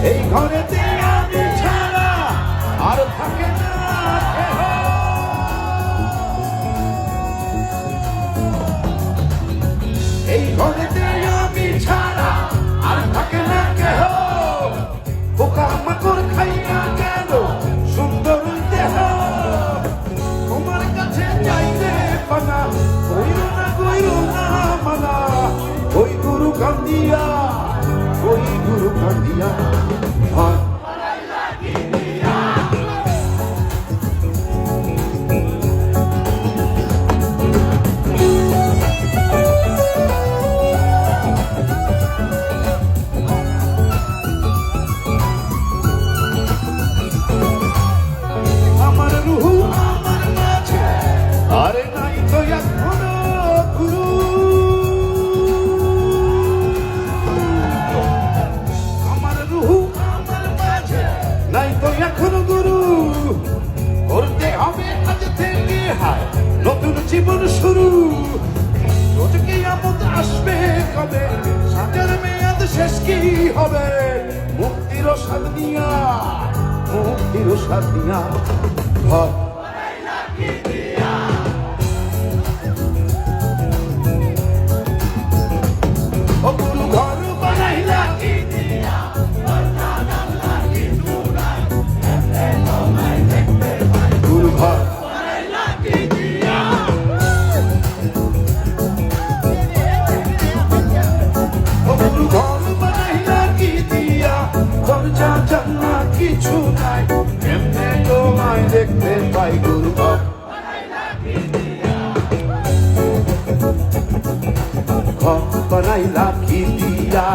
এই ঘরেতে আমি ছাড়া আর থাকে না কেহ। এই ঘরেতে আমি ছাড়া আর থাকে না কেহ। পোকা মাকড় খাইয়া গেল সুন্দর দেহ। তোমার কাছে যাইতে পানা কইরো না মানা। ওই গুরু কান্দিয়া ভাত আমার রুহু আমার মাঝে আরে নাই তো এখনো গুরু। আমার রুহু আমার মাঝে নাই তো এখনো গুরু। করতে হবে আজ থেকে হায় নতুন জীবন শুরু। রোজকে আমত আসবে কবে সাজার মেয়াদ শেষ কি হবে। মুক্তির স্বাদ নিয়া ঘর ও গুরু ঘর বানাইলা কি দিয়া। গুরু ঘর ও গুরু ঘর বানাইলা কি দিয়া। দরজা জানলা কিছু নাই এমনে তোমায় দেখতে পাই। গুরু ঘর বানাইলা কি দিয়া।